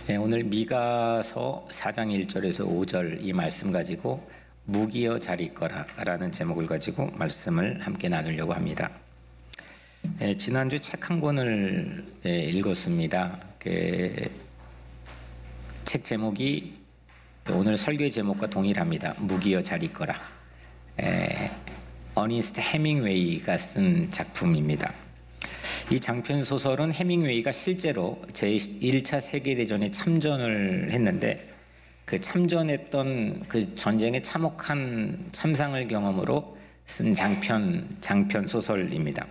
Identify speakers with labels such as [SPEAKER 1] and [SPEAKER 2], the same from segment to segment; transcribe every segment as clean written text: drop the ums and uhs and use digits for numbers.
[SPEAKER 1] 네, 오늘 미가서 4장 1절에서 5절 이 말씀 가지고 무기여 잘 있거라 라는 제목을 가지고 말씀을 함께 나누려고 합니다. 지난주 책 한 권을 읽었습니다. 책 제목이 오늘 설교의 제목과 동일합니다. 무기여 잘 있거라. 어니스트 해밍웨이가 쓴 작품입니다. 이 장편 소설은 해밍웨이가 실제로 제1차 세계대전에 참전을 했는데 그 참전했던 그 전쟁에 참혹한 참상을 경험으로 쓴 장편 소설입니다.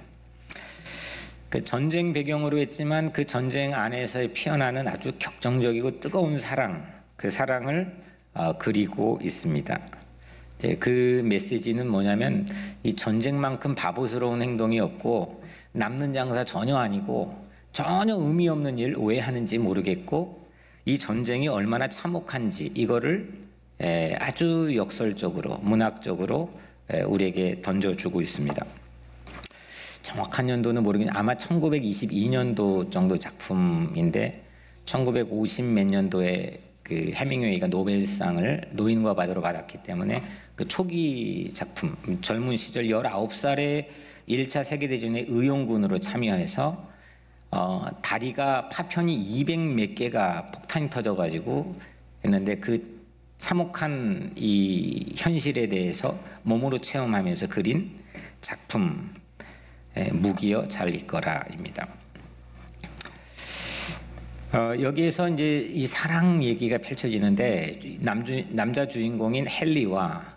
[SPEAKER 1] 그 전쟁 배경으로 했지만 그 전쟁 안에서 피어나는 아주 격정적이고 뜨거운 사랑, 그 사랑을 그리고 있습니다. 그 메시지는 뭐냐면 이 전쟁만큼 바보스러운 행동이 없고 남는 장사 전혀 아니고 전혀 의미 없는 일 왜 하는지 모르겠고 이 전쟁이 얼마나 참혹한지 이거를 아주 역설적으로 문학적으로 우리에게 던져주고 있습니다. 정확한 연도는 모르겠는데 아마 1922년도 정도 작품인데 1950 몇 년도에 그 해밍웨이가 노벨상을 노인과 받으러 받았기 때문에 그 초기 작품, 젊은 시절 19살에 1차 세계대전에 의용군으로 참여해서 다리가 파편이 200 몇 개가 폭탄이 터져가지고 했는데 그 참혹한 이 현실에 대해서 몸으로 체험하면서 그린 작품 무기여 잘 있거라입니다. 여기에서 이제 이 사랑 얘기가 펼쳐지는데 남자 주인공인 헨리와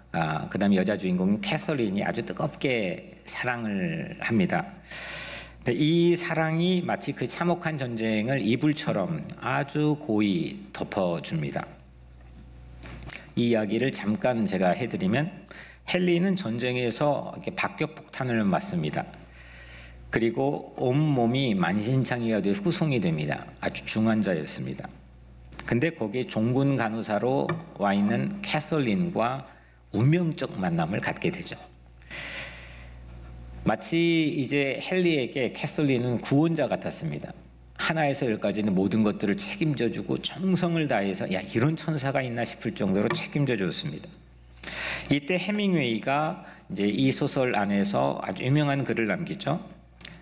[SPEAKER 1] 그다음에 여자 주인공인 캐서린이 아주 뜨겁게 사랑을 합니다. 이 사랑이 마치 그 참혹한 전쟁을 이불처럼 아주 고이 덮어줍니다. 이 이야기를 잠깐 제가 해드리면 헨리는 전쟁에서 이렇게 박격폭탄을 맞습니다. 그리고 온몸이 만신창이가 되어 후송이 됩니다. 아주 중환자였습니다. 근데 거기에 종군 간호사로 와 있는 캐서린과 운명적 만남을 갖게 되죠. 마치 이제 헨리에게 캐서린은 구원자 같았습니다. 하나에서 열까지는 모든 것들을 책임져주고 정성을 다해서 야 이런 천사가 있나 싶을 정도로 책임져 줬습니다. 이때 해밍웨이가 이제 이 소설 안에서 아주 유명한 글을 남기죠.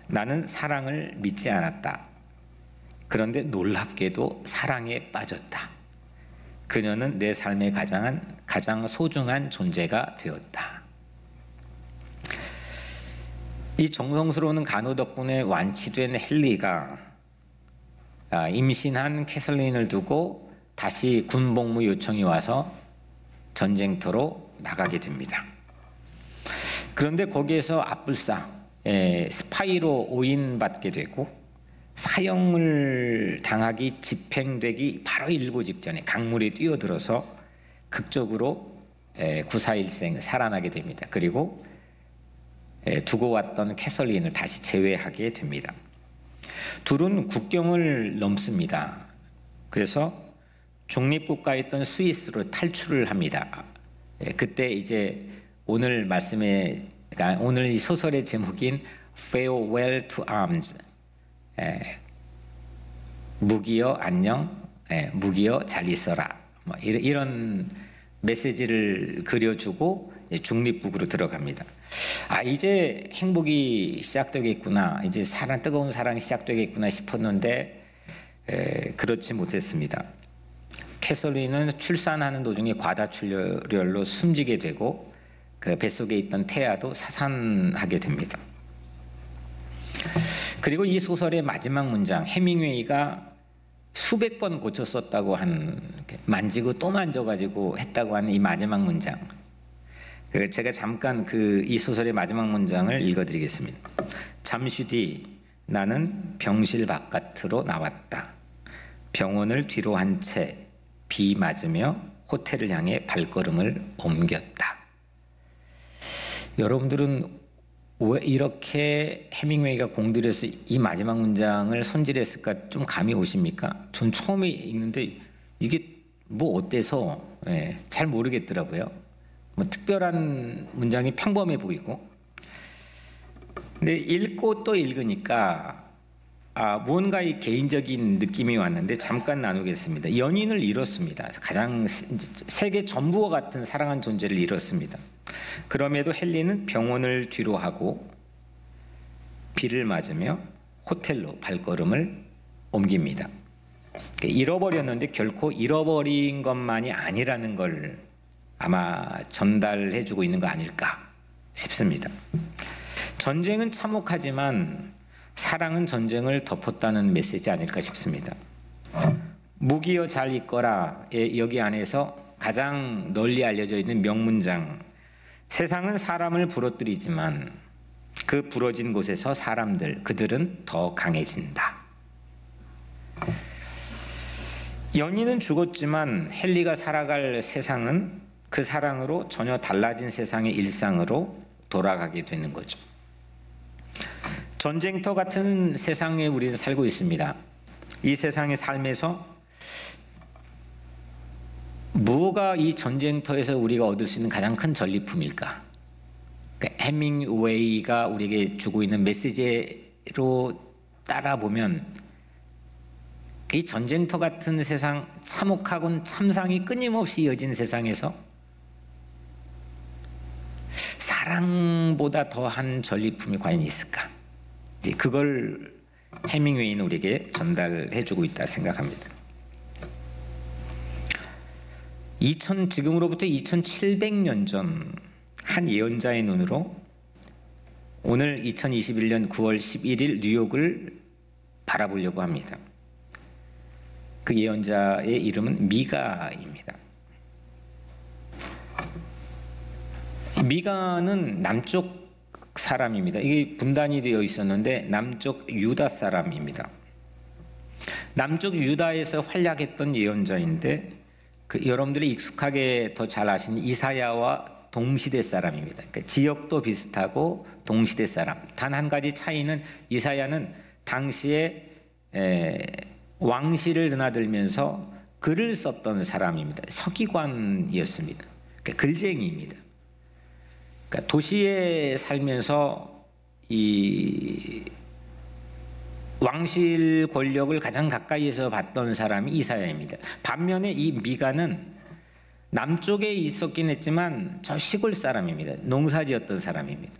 [SPEAKER 1] 나는 사랑을 믿지 않았다. 그런데 놀랍게도 사랑에 빠졌다. 그녀는 내 삶의 가장 소중한 존재가 되었다. 이 정성스러운 간호 덕분에 완치된 헨리가 임신한 캐서린을 두고 다시 군복무 요청이 와서 전쟁터로 나가게 됩니다. 그런데 거기에서 앞불싸 스파이로 오인받게 되고 사형을 당하기 집행되기 바로 일보 직전에 강물에 뛰어들어서 극적으로 구사일생 살아나게 됩니다. 그리고 두고 왔던 캐서린을 다시 제외하게 됩니다. 둘은 국경을 넘습니다. 그래서 중립국가였던 스위스로 탈출을 합니다. 그때 이제 오늘 그러니까 오늘 이 소설의 제목인 Farewell to Arms, 무기여 안녕, 무기여 잘 있어라, 뭐 이런 메시지를 그려주고 중립국으로 들어갑니다. 이제 행복이 시작되겠구나, 이제 뜨거운 사랑이 시작되겠구나 싶었는데 그렇지 못했습니다. 캐서린은 출산하는 도중에 과다출혈로 숨지게 되고 그 뱃속에 있던 태아도 사산하게 됩니다. 그리고 이 소설의 마지막 문장, 해밍웨이가 수백 번 고쳐 썼다고 만지고 또 만져가지고 했다고 하는 이 마지막 문장, 제가 잠깐 이 소설의 마지막 문장을 읽어드리겠습니다. 잠시 뒤 나는 병실 바깥으로 나왔다. 병원을 뒤로 한 채 비 맞으며 호텔을 향해 발걸음을 옮겼다. 여러분들은 왜 이렇게 해밍웨이가 공들여서 이 마지막 문장을 손질했을까 좀 감이 오십니까? 전 처음에 읽는데 이게 뭐 어때서 잘 모르겠더라고요. 뭐 특별한 문장이 평범해 보이고, 근데 읽고 또 읽으니까 무언가의 개인적인 느낌이 왔는데 잠깐 나누겠습니다. 연인을 잃었습니다. 가장 세계 전부와 같은 사랑한 존재를 잃었습니다. 그럼에도 헨리는 병원을 뒤로 하고 비를 맞으며 호텔로 발걸음을 옮깁니다. 잃어버렸는데 결코 잃어버린 것만이 아니라는 걸 아마 전달해주고 있는 거 아닐까 싶습니다. 전쟁은 참혹하지만 사랑은 전쟁을 덮었다는 메시지 아닐까 싶습니다. 무기여 잘 있거라의 여기 안에서 가장 널리 알려져 있는 명문장, 세상은 사람을 부러뜨리지만 그 부러진 곳에서 그들은 더 강해진다. 연인은 죽었지만 헨리가 살아갈 세상은 그 사랑으로 전혀 달라진 세상의 일상으로 돌아가게 되는 거죠. 전쟁터 같은 세상에 우리는 살고 있습니다. 이 세상의 삶에서 무엇가 이 전쟁터에서 우리가 얻을 수 있는 가장 큰 전리품일까? 해밍웨이가 우리에게 주고 있는 메시지로 따라보면 이 전쟁터 같은 세상, 참혹하고 참상이 끊임없이 이어진 세상에서 사랑보다 더한 전리품이 과연 있을까? 그걸 해밍웨이는 우리에게 전달해주고 있다 생각합니다. 지금으로부터 2700년 전 한 예언자의 눈으로 오늘 2021년 9월 11일 뉴욕을 바라보려고 합니다. 그 예언자의 이름은 미가입니다. 미가는 남쪽 사람입니다. 이게 분단이 되어 있었는데 남쪽 유다 사람입니다. 남쪽 유다에서 활약했던 예언자인데 여러분들이 익숙하게 더 잘 아시는 이사야와 동시대 사람입니다. 그러니까 지역도 비슷하고 동시대 사람. 단 한 가지 차이는 이사야는 당시에 왕실을 드나들면서 글을 썼던 사람입니다. 서기관이었습니다. 그러니까 글쟁이입니다. 그러니까 도시에 살면서 이 왕실 권력을 가장 가까이에서 봤던 사람이 이사야입니다. 반면에 이 미가는 남쪽에 있었긴 했지만 저 시골 사람입니다. 농사지었던 사람입니다.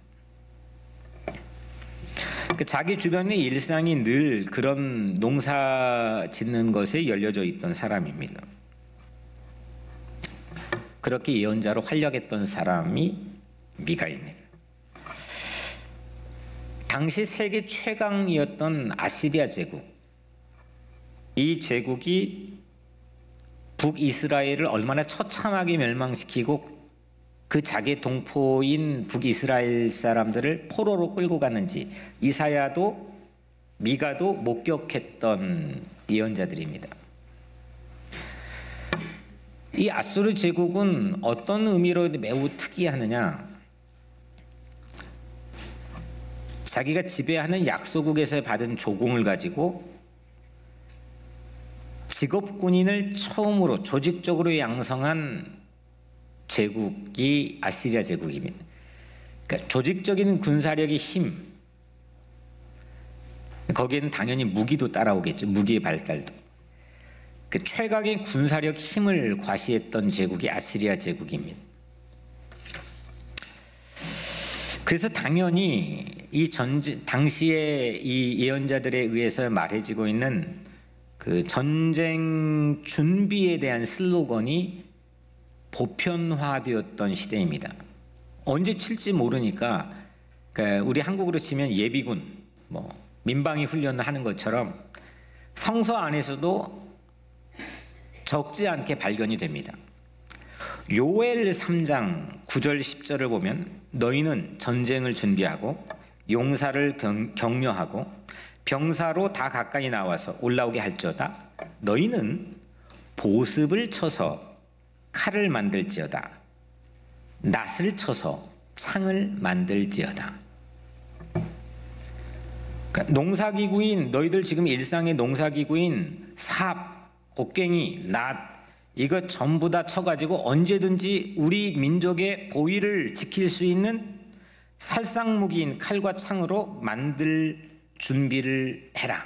[SPEAKER 1] 자기 주변의 일상이 늘 그런 농사 짓는 것에 열려져 있던 사람입니다. 그렇게 예언자로 활약했던 사람이 미가입니다. 당시 세계 최강이었던 아시리아 제국, 이 제국이 북이스라엘을 얼마나 처참하게 멸망시키고 그 자기 동포인 북이스라엘 사람들을 포로로 끌고 갔는지 이사야도 미가도 목격했던 예언자들입니다. 이 아수르 제국은 어떤 의미로 매우 특이하느냐, 자기가 지배하는 약소국에서 받은 조공을 가지고 직업군인을 처음으로 조직적으로 양성한 제국이 아시리아 제국입니다. 그러니까 조직적인 군사력의 힘, 거기에는 당연히 무기도 따라오겠죠. 무기의 발달도. 그 최강의 군사력 힘을 과시했던 제국이 아시리아 제국입니다. 그래서 당연히 당시에 이 예언자들에 의해서 말해지고 있는 그 전쟁 준비에 대한 슬로건이 보편화되었던 시대입니다. 언제 칠지 모르니까 우리 한국으로 치면 예비군, 민방위 훈련을 하는 것처럼 성서 안에서도 적지 않게 발견이 됩니다. 요엘 3장 9절 10절을 보면 너희는 전쟁을 준비하고 용사를 격려하고 병사로 다 가까이 나와서 올라오게 할지어다. 너희는 보습을 쳐서 칼을 만들지어다. 낫을 쳐서 창을 만들지어다. 그러니까 농사기구인, 너희들 지금 일상의 농사기구인 삽, 곡괭이, 낫, 이거 전부 다 쳐가지고 언제든지 우리 민족의 보위를 지킬 수 있는 살상무기인 칼과 창으로 만들 준비를 해라.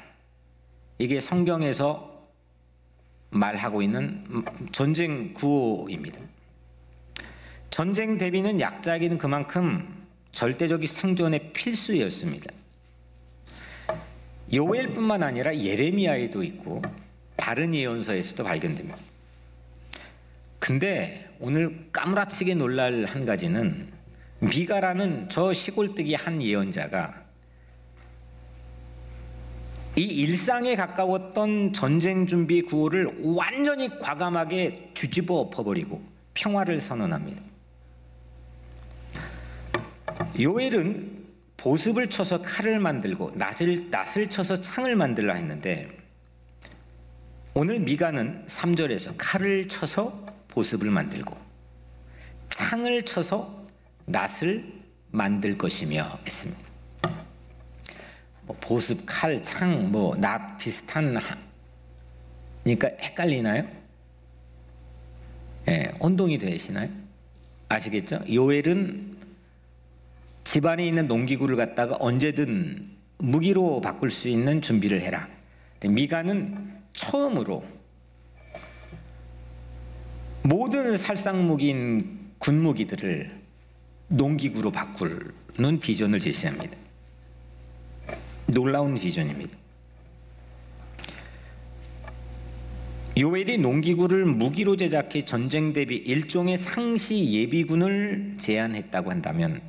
[SPEAKER 1] 이게 성경에서 말하고 있는 전쟁 구호입니다. 전쟁 대비는 약자에게는 그만큼 절대적인 생존의 필수였습니다. 요엘뿐만 아니라 예레미야에도 있고 다른 예언서에서도 발견됩니다. 근데 오늘 까무라치게 놀랄 한 가지는 미가라는 저 시골뜨기 한 예언자가 이 일상에 가까웠던 전쟁 준비 구호를 완전히 과감하게 뒤집어 엎어버리고 평화를 선언합니다. 요엘은 보습을 쳐서 칼을 만들고 낫을 쳐서 창을 만들라 했는데 오늘 미가는 3절에서 칼을 쳐서 보습을 만들고 창을 쳐서 낫을 만들 것이며 했습니다. 보습, 칼, 창, 낫 비슷한 그러니까 헷갈리나요? 예, 혼동이 되시나요? 아시겠죠? 요엘은 집안에 있는 농기구를 갖다가 언제든 무기로 바꿀 수 있는 준비를 해라. 미가는 처음으로 모든 살상무기인 군무기들을 농기구로 바꾸는 비전을 제시합니다. 놀라운 비전입니다. 요엘이 농기구를 무기로 제작해 전쟁 대비 일종의 상시 예비군을 제안했다고 한다면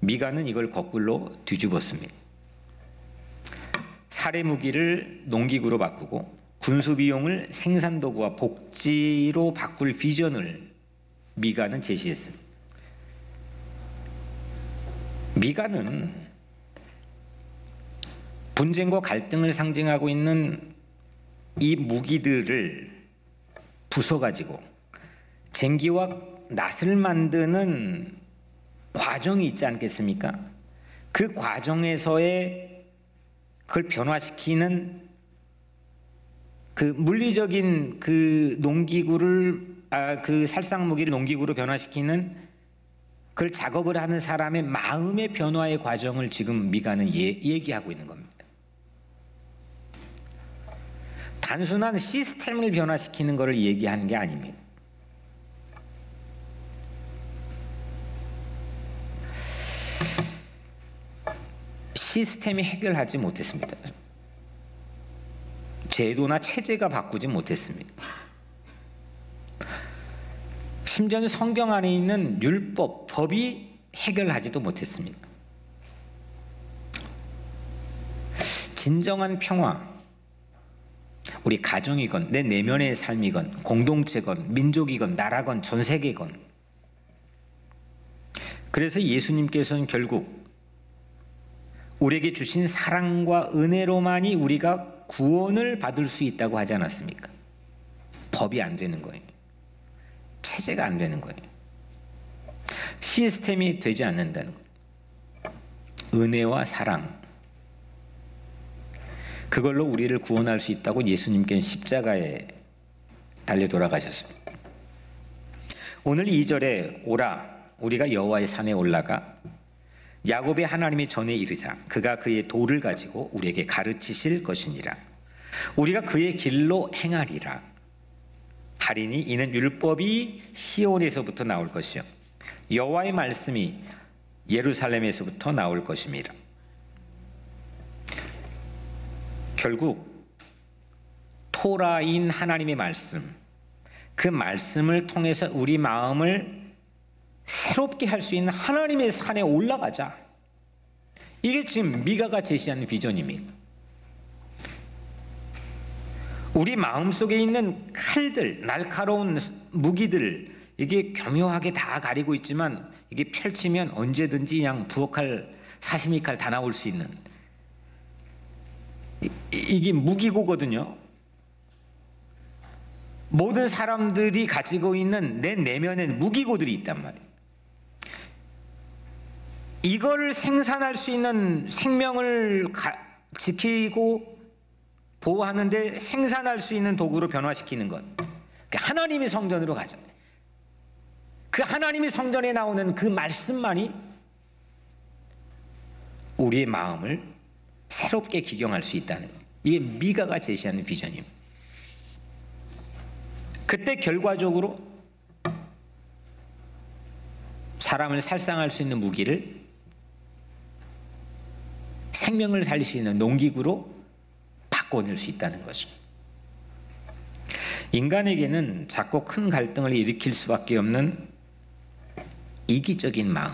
[SPEAKER 1] 미가는 이걸 거꾸로 뒤집었습니다. 살해 무기를 농기구로 바꾸고 군수 비용을 생산도구와 복지로 바꿀 비전을 미가는 제시했습니다. 미가는 분쟁과 갈등을 상징하고 있는 이 무기들을 부숴가지고 쟁기와 낫을 만드는 과정이 있지 않겠습니까? 그 과정에서의 그걸 변화시키는 그 물리적인 그 농기구를 그 살상무기를 농기구로 변화시키는 그걸 작업을 하는 사람의 마음의 변화의 과정을 지금 미가는 얘기하고 있는 겁니다. 단순한 시스템을 변화시키는 것을 얘기하는 게 아닙니다. 시스템이 해결하지 못했습니다. 제도나 체제가 바꾸지 못했습니다. 심지어는 성경 안에 있는 율법, 법이 해결하지도 못했습니다. 진정한 평화, 우리 가정이건 내 내면의 삶이건 공동체건 민족이건 나라건 전 세계건, 그래서 예수님께서는 결국 우리에게 주신 사랑과 은혜로만이 우리가 구원을 받을 수 있다고 하지 않았습니까? 법이 안 되는 거예요. 체제가 안 되는 거예요. 시스템이 되지 않는다는 거예요. 은혜와 사랑, 그걸로 우리를 구원할 수 있다고 예수님께는 십자가에 달려 돌아가셨습니다. 오늘 2절에 오라, 우리가 여호와의 산에 올라가 야곱의 하나님의 전에 이르자 그가 그의 도를 가지고 우리에게 가르치실 것이니라. 우리가 그의 길로 행하리라 하리니 이는 율법이 시온에서부터 나올 것이요 여호와의 말씀이 예루살렘에서부터 나올 것임이라. 결국 토라인 하나님의 말씀, 그 말씀을 통해서 우리 마음을 새롭게 할 수 있는 하나님의 산에 올라가자. 이게 지금 미가가 제시하는 비전입니다. 우리 마음속에 있는 칼들, 날카로운 무기들, 이게 교묘하게 다 가리고 있지만 이게 펼치면 언제든지 그냥 부엌칼, 사시미칼 다 나올 수 있는 이게 무기고거든요. 모든 사람들이 가지고 있는 내 내면엔 무기고들이 있단 말이에요. 이걸 생산할 수 있는 생명을 지키고 보호하는데 생산할 수 있는 도구로 변화시키는 것, 하나님의 성전으로 가자. 그 하나님의 성전에 나오는 그 말씀만이 우리의 마음을 새롭게 기경할 수 있다는 거예요. 이게 미가가 제시하는 비전입니다. 그때 결과적으로 사람을 살상할 수 있는 무기를 생명을 살릴 수 있는 농기구로 바꿔낼 수 있다는 거죠. 인간에게는 작고 큰 갈등을 일으킬 수밖에 없는 이기적인 마음,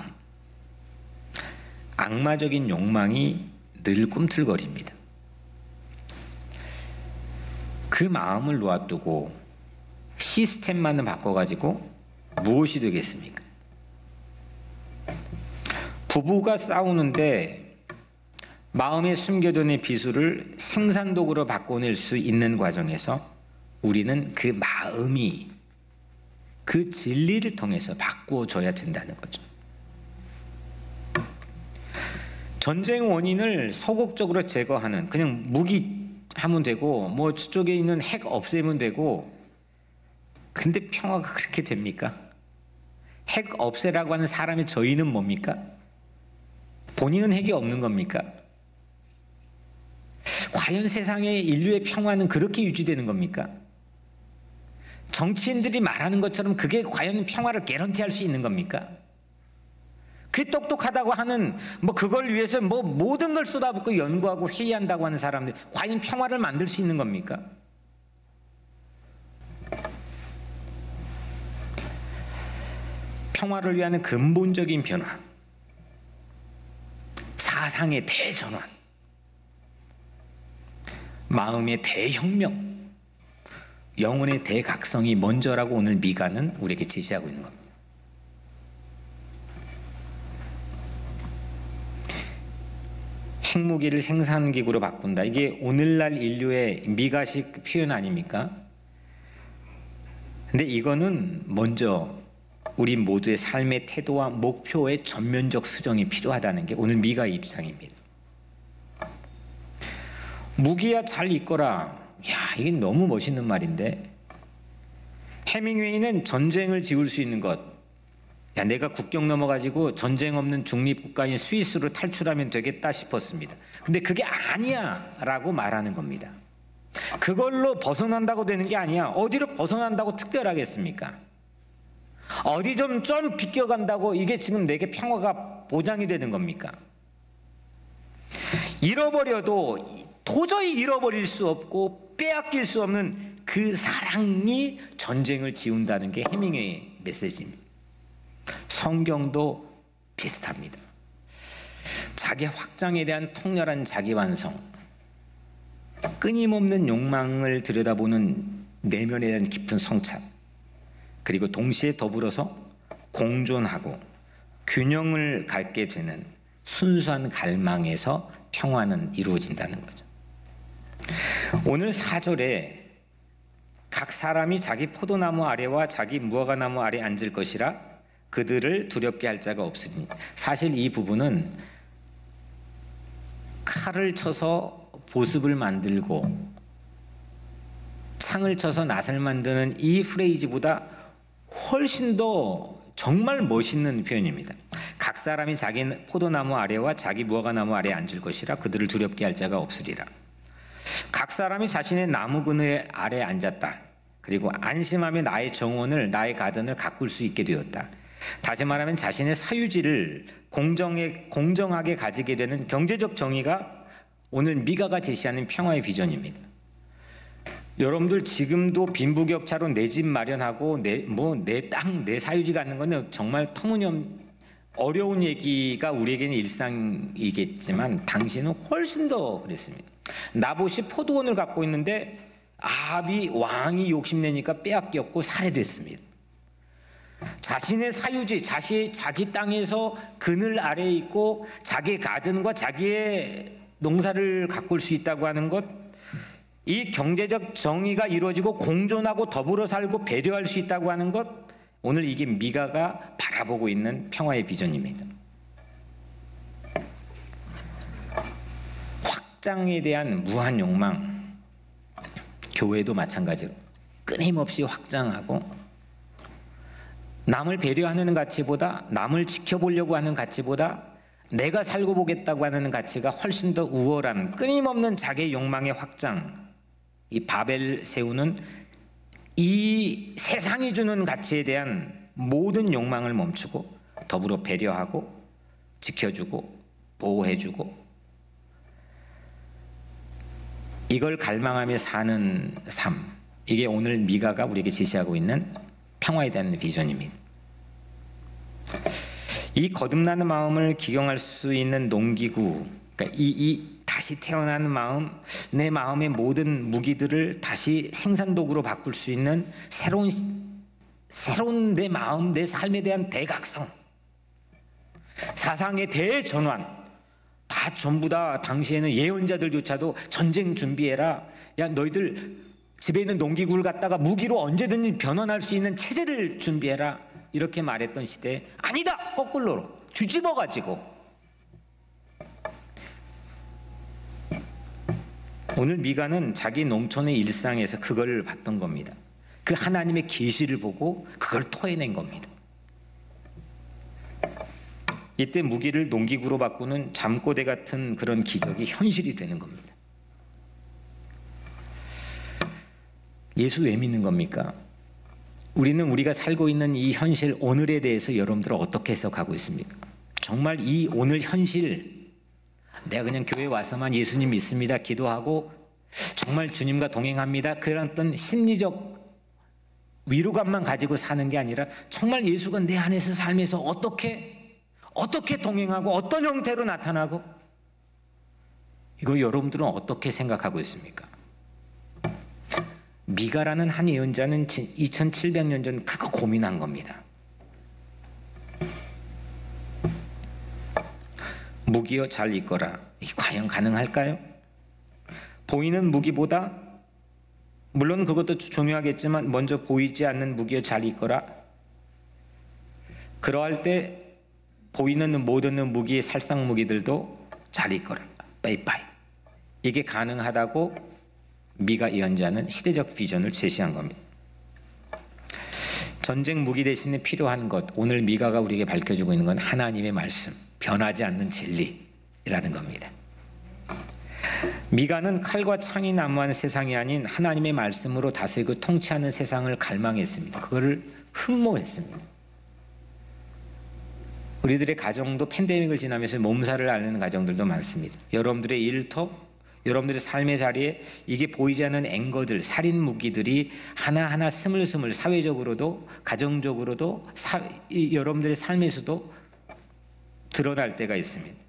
[SPEAKER 1] 악마적인 욕망이 늘 꿈틀거립니다. 그 마음을 놓아두고 시스템만을 바꿔가지고 무엇이 되겠습니까? 부부가 싸우는데 마음에 숨겨둔 비수를 생산도구로 바꿔낼 수 있는 과정에서 우리는 그 마음이 그 진리를 통해서 바꾸어줘야 된다는 거죠. 전쟁 원인을 소극적으로 제거하는, 그냥 무기하면 되고 뭐 저쪽에 있는 핵 없애면 되고, 근데 평화가 그렇게 됩니까? 핵 없애라고 하는 사람의 저희는 뭡니까? 본인은 핵이 없는 겁니까? 과연 세상의 인류의 평화는 그렇게 유지되는 겁니까? 정치인들이 말하는 것처럼 그게 과연 평화를 개런티할 수 있는 겁니까? 그 똑똑하다고 하는 뭐 그걸 위해서 뭐 모든 걸 쏟아붓고 연구하고 회의한다고 하는 사람들 과연 평화를 만들 수 있는 겁니까? 평화를 위한 근본적인 변화, 사상의 대전환, 마음의 대혁명, 영혼의 대각성이 먼저라고 오늘 미가는 우리에게 제시하고 있는 겁니다. 핵무기를 생산기구로 바꾼다. 이게 오늘날 인류의 미가식 표현 아닙니까? 근데 이거는 먼저 우리 모두의 삶의 태도와 목표의 전면적 수정이 필요하다는 게 오늘 미가의 입장입니다. 무기야 잘 있거라. 야, 이게 너무 멋있는 말인데, 해밍웨이는 전쟁을 지울 수 있는 것, 야, 내가 국경 넘어가지고 전쟁 없는 중립국가인 스위스로 탈출하면 되겠다 싶었습니다. 근데 그게 아니야 라고 말하는 겁니다. 그걸로 벗어난다고 되는 게 아니야. 어디로 벗어난다고 특별하겠습니까? 어디 좀 비껴간다고 이게 지금 내게 평화가 보장이 되는 겁니까? 잃어버려도 도저히 잃어버릴 수 없고 빼앗길 수 없는 그 사랑이 전쟁을 지운다는 게 해밍웨이의 메시지입니다. 성경도 비슷합니다. 자기 확장에 대한 통렬한 자기 완성, 끊임없는 욕망을 들여다보는 내면에 대한 깊은 성찰, 그리고 동시에 더불어서 공존하고 균형을 갖게 되는 순수한 갈망에서 평화는 이루어진다는 거죠. 오늘 4절에 각 사람이 자기 포도나무 아래와 자기 무화과나무 아래 앉을 것이라 그들을 두렵게 할 자가 없으니, 사실 이 부분은 칼을 쳐서 보습을 만들고 창을 쳐서 낫을 만드는 이 프레이즈보다 훨씬 더 정말 멋있는 표현입니다. 각 사람이 자기 포도나무 아래와 자기 무화과나무 아래에 앉을 것이라 그들을 두렵게 할 자가 없으리라. 각 사람이 자신의 나무 그늘 아래에 앉았다. 그리고 안심하며 나의 정원을, 나의 가든을 가꿀 수 있게 되었다. 다시 말하면 자신의 사유지를 공정하게 가지게 되는 경제적 정의가 오늘 미가가 제시하는 평화의 비전입니다. 여러분들 지금도 빈부격차로 내 집 마련하고 내 땅, 내 사유지 갖는 건 정말 터무니없는 어려운 얘기가 우리에게는 일상이겠지만 당신은 훨씬 더 그랬습니다. 나봇이 포도원을 갖고 있는데 아합이 왕이 욕심내니까 빼앗겼고 살해됐습니다. 자신의 사유지, 자기 땅에서 그늘 아래에 있고 자기의 가든과 자기의 농사를 가꿀 수 있다고 하는 것, 이 경제적 정의가 이루어지고 공존하고 더불어 살고 배려할 수 있다고 하는 것, 오늘 이게 미가가 바라보고 있는 평화의 비전입니다. 확장에 대한 무한 욕망, 교회도 마찬가지로 끊임없이 확장하고 남을 배려하는 가치보다, 남을 지켜보려고 하는 가치보다 내가 살고 보겠다고 하는 가치가 훨씬 더 우월한 끊임없는 자기의 욕망의 확장, 이 바벨 세우는 이 세상이 주는 가치에 대한 모든 욕망을 멈추고 더불어 배려하고 지켜주고 보호해주고 이걸 갈망하며 사는 삶, 이게 오늘 미가가 우리에게 제시하고 있는 평화에 대한 비전입니다. 이 거듭나는 마음을 기경할 수 있는 농기구, 그러니까 이 다시 태어나는 마음, 내 마음의 모든 무기들을 다시 생산도구로 바꿀 수 있는 새로운 내 마음, 내 삶에 대한 대각성, 사상의 대전환, 다 전부 다 당시에는 예언자들조차도 전쟁 준비해라. 야, 너희들 집에 있는 농기구를 갖다가 무기로 언제든지 변환할 수 있는 체제를 준비해라. 이렇게 말했던 시대에 아니다! 거꾸로 뒤집어가지고 오늘 미가는 자기 농촌의 일상에서 그걸 봤던 겁니다. 그 하나님의 계시를 보고 그걸 토해낸 겁니다. 이때 무기를 농기구로 바꾸는 잠꼬대 같은 그런 기적이 현실이 되는 겁니다. 예수 왜 믿는 겁니까? 우리는 우리가 살고 있는 이 현실 오늘에 대해서 여러분들은 어떻게 해석하고 있습니까? 정말 이 오늘 현실, 내가 그냥 교회 와서만 예수님 믿습니다, 기도하고 정말 주님과 동행합니다, 그런 어떤 심리적 위로감만 가지고 사는 게 아니라 정말 예수가 내 안에서 삶에서 어떻게 동행하고 어떤 형태로 나타나고, 이거 여러분들은 어떻게 생각하고 있습니까? 미가라는 한 예언자는 2700년 전 그거 고민한 겁니다. 무기여 잘 있거라. 이게 과연 가능할까요? 보이는 무기보다, 물론 그것도 중요하겠지만 먼저 보이지 않는 무기여 잘 있거라. 그러할 때 보이는 모든 무기의 살상 무기들도 잘 있거라. 빠이빠이. 이게 가능하다고 미가 예언자는 시대적 비전을 제시한 겁니다. 전쟁 무기 대신에 필요한 것, 오늘 미가가 우리에게 밝혀주고 있는 건 하나님의 말씀, 변하지 않는 진리라는 겁니다. 미가는 칼과 창이 난무하는 세상이 아닌 하나님의 말씀으로 다스리고 통치하는 세상을 갈망했습니다. 그거를 흠모했습니다. 우리들의 가정도 팬데믹을 지나면서 몸살을 앓는 가정들도 많습니다. 여러분들의 일터, 여러분들의 삶의 자리에 이게 보이지 않는 앵거들, 살인 무기들이 하나하나 스물스물 사회적으로도 가정적으로도 여러분들의 삶에서도 드러날 때가 있습니다.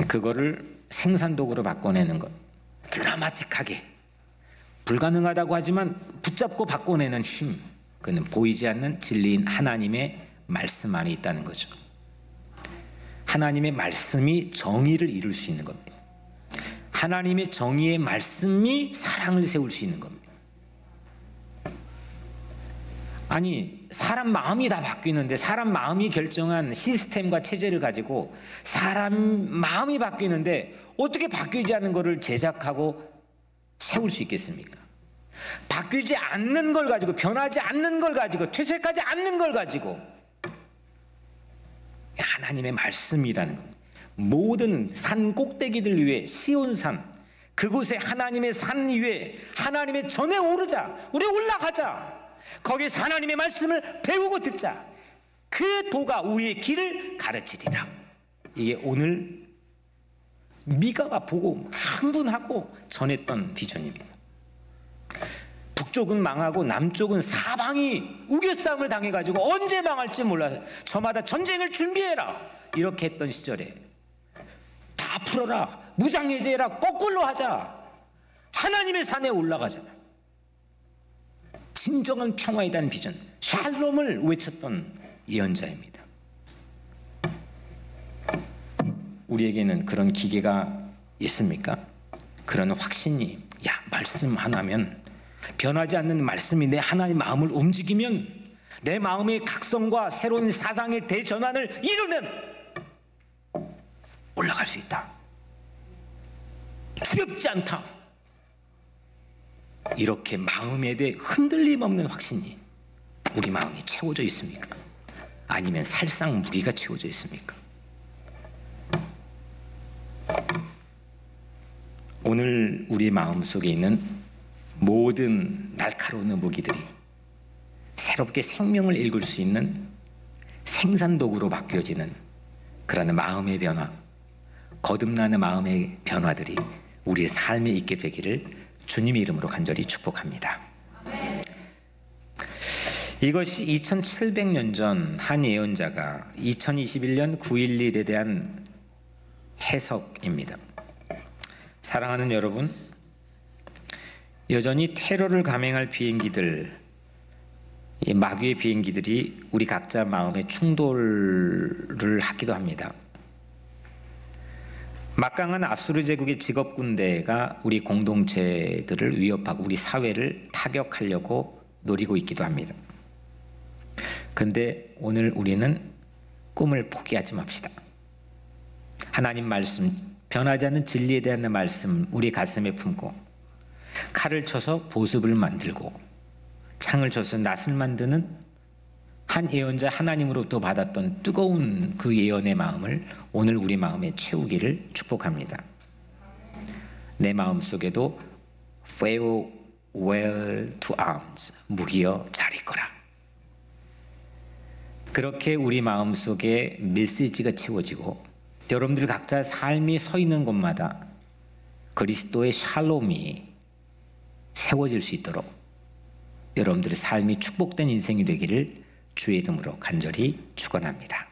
[SPEAKER 1] 그거를 생산도구로 바꿔내는 것, 드라마틱하게 불가능하다고 하지만 붙잡고 바꿔내는 힘, 그는 보이지 않는 진리인 하나님의 말씀 안에 있다는 거죠. 하나님의 말씀이 정의를 이룰 수 있는 겁니다. 하나님의 정의의 말씀이 사랑을 세울 수 있는 겁니다. 아니, 사람 마음이 다 바뀌는데, 사람 마음이 결정한 시스템과 체제를 가지고 사람 마음이 바뀌는데 어떻게 바뀌지 않는 것을 제작하고 세울 수 있겠습니까? 바뀌지 않는 걸 가지고, 변하지 않는 걸 가지고, 퇴색하지 않는 걸 가지고 하나님의 말씀이라는 겁니다. 모든 산 꼭대기들 위에, 시온산, 그곳에 하나님의 산 위에 하나님의 전에 오르자, 우리 올라가자, 거기서 하나님의 말씀을 배우고 듣자, 그 도가 우리의 길을 가르치리라. 이게 오늘 미가가 보고 흥분하고 전했던 비전입니다. 북쪽은 망하고 남쪽은 사방이 우겨싸움을 당해가지고 언제 망할지 몰라서 저마다 전쟁을 준비해라 이렇게 했던 시절에 다 풀어라, 무장해제해라, 거꾸로 하자, 하나님의 산에 올라가자, 진정한 평화에 대한 비전, 샬롬을 외쳤던 예언자입니다. 우리에게는 그런 기계가 있습니까? 그런 확신이, 야, 말씀 하나면, 변하지 않는 말씀이 내 하나님 마음을 움직이면, 내 마음의 각성과 새로운 사상의 대전환을 이루면 올라갈 수 있다, 두렵지 않다, 이렇게 마음에 대해 흔들림 없는 확신이 우리 마음이 채워져 있습니까? 아니면 살상 무기가 채워져 있습니까? 오늘 우리 마음속에 있는 모든 날카로운 무기들이 새롭게 생명을 읽을 수 있는 생산도구로 바뀌어지는 그런 마음의 변화, 거듭나는 마음의 변화들이 우리의 삶에 있게 되기를 주님의 이름으로 간절히 축복합니다. 이것이 2700년 전 한 예언자가 2021년 9.11에 대한 해석입니다. 사랑하는 여러분, 여전히 테러를 감행할 비행기들, 마귀의 비행기들이 우리 각자 마음에 충돌을 하기도 합니다. 막강한 아수르 제국의 직업군대가 우리 공동체들을 위협하고 우리 사회를 타격하려고 노리고 있기도 합니다. 근데 오늘 우리는 꿈을 포기하지 맙시다. 하나님 말씀, 변하지 않는 진리에 대한 말씀 우리 가슴에 품고, 칼을 쳐서 보습을 만들고 창을 쳐서 낫을 만드는 한 예언자 하나님으로부터 받았던 뜨거운 그 예언의 마음을 오늘 우리 마음에 채우기를 축복합니다. 내 마음속에도 farewell to arms, 무기여 잘 있거라. 그렇게 우리 마음속에 메시지가 채워지고 여러분들 각자 삶이 서 있는 곳마다 그리스도의 샬롬이 세워질 수 있도록 여러분들의 삶이 축복된 인생이 되기를 주의 이름으로 간절히 축원합니다.